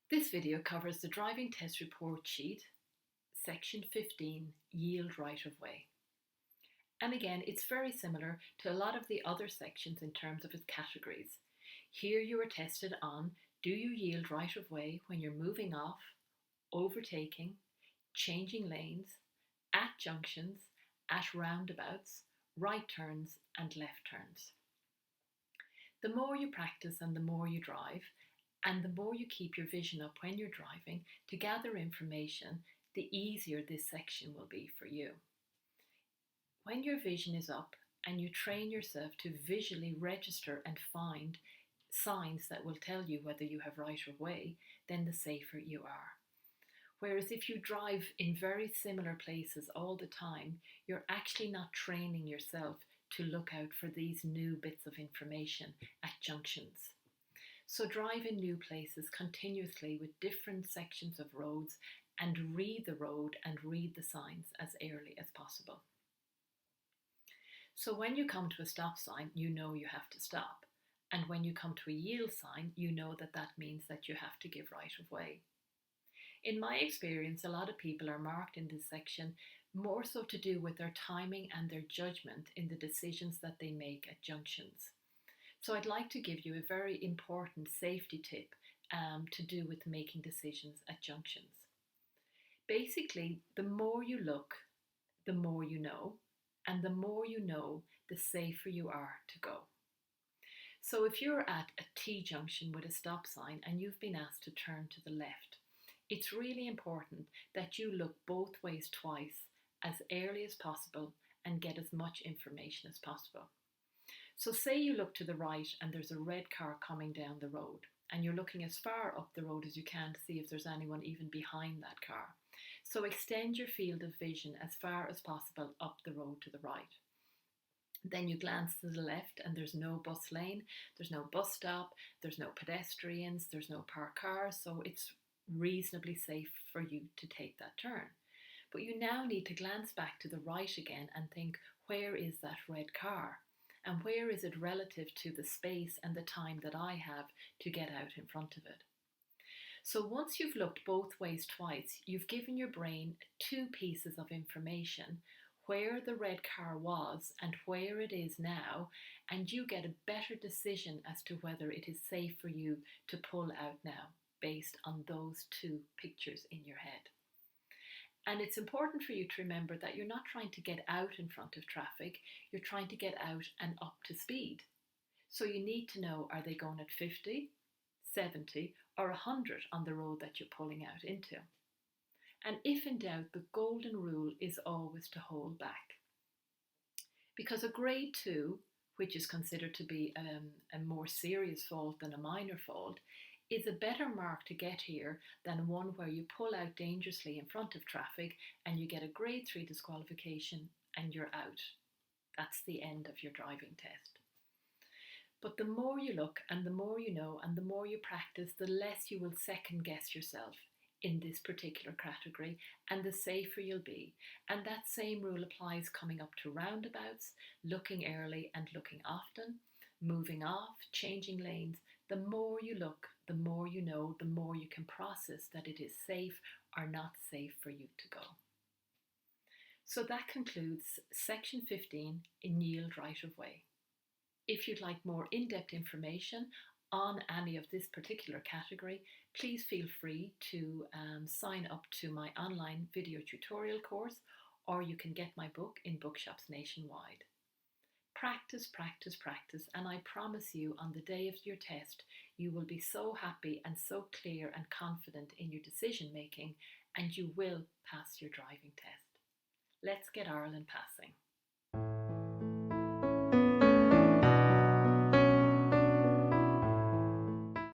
This video covers the driving test report sheet, section 15, yield right of way. And again, it's very similar to a lot of the other sections in terms of its categories. Here you are tested on, do you yield right of way when you're moving off, overtaking, changing lanes, at junctions, at roundabouts, right turns and left turns. The more you practice and the more you drive, and the more you keep your vision up when you're driving to gather information, the easier this section will be for you. When your vision is up and you train yourself to visually register and find signs that will tell you whether you have right of way, then the safer you are. Whereas if you drive in very similar places all the time, you're actually not training yourself to look out for these new bits of information at junctions. So drive in new places continuously with different sections of roads and read the road and read the signs as early as possible. So when you come to a stop sign, you know you have to stop. And when you come to a yield sign, you know that means that you have to give right of way. In my experience, a lot of people are marked in this section more so to do with their timing and their judgment in the decisions that they make at junctions. So I'd like to give you a very important safety tip to do with making decisions at junctions. Basically, the more you look, the more you know, and the more you know, the safer you are to go. So if you're at a T-junction with a stop sign and you've been asked to turn to the left, it's really important that you look both ways twice as early as possible and get as much information as possible. So say you look to the right and there's a red car coming down the road and you're looking as far up the road as you can to see if there's anyone even behind that car. So extend your field of vision as far as possible up the road to the right. Then you glance to the left and there's no bus lane, there's no bus stop, there's no pedestrians, there's no parked cars, so it's reasonably safe for you to take that turn. But you now need to glance back to the right again and think, where is that red car? And where is it relative to the space and the time that I have to get out in front of it? So once you've looked both ways twice, you've given your brain two pieces of information, where the red car was and where it is now, and you get a better decision as to whether it is safe for you to pull out now based on those two pictures in your head. And it's important for you to remember that you're not trying to get out in front of traffic, you're trying to get out and up to speed. So you need to know, are they going at 50, 70 or 100 on the road that you're pulling out into? And if in doubt, the golden rule is always to hold back. Because a grade 2, which is considered to be a more serious fault than a minor fault, is a better mark to get here than one where you pull out dangerously in front of traffic and you get a grade 3 disqualification and you're out. That's the end of your driving test. But the more you look and the more you know and the more you practice, the less you will second guess yourself in this particular category and the safer you'll be. And that same rule applies coming up to roundabouts, looking early and looking often, moving off, changing lanes. The more you look, the more you know, the more you can process that it is safe or not safe for you to go. So that concludes section 15 in yield right of way. If you'd like more in-depth information on any of this particular category, please feel free to sign up to my online video tutorial course, or you can get my book in bookshops nationwide. Practice, practice, practice, and I promise you on the day of your test, you will be so happy and so clear and confident in your decision making, and you will pass your driving test. Let's get Ireland passing.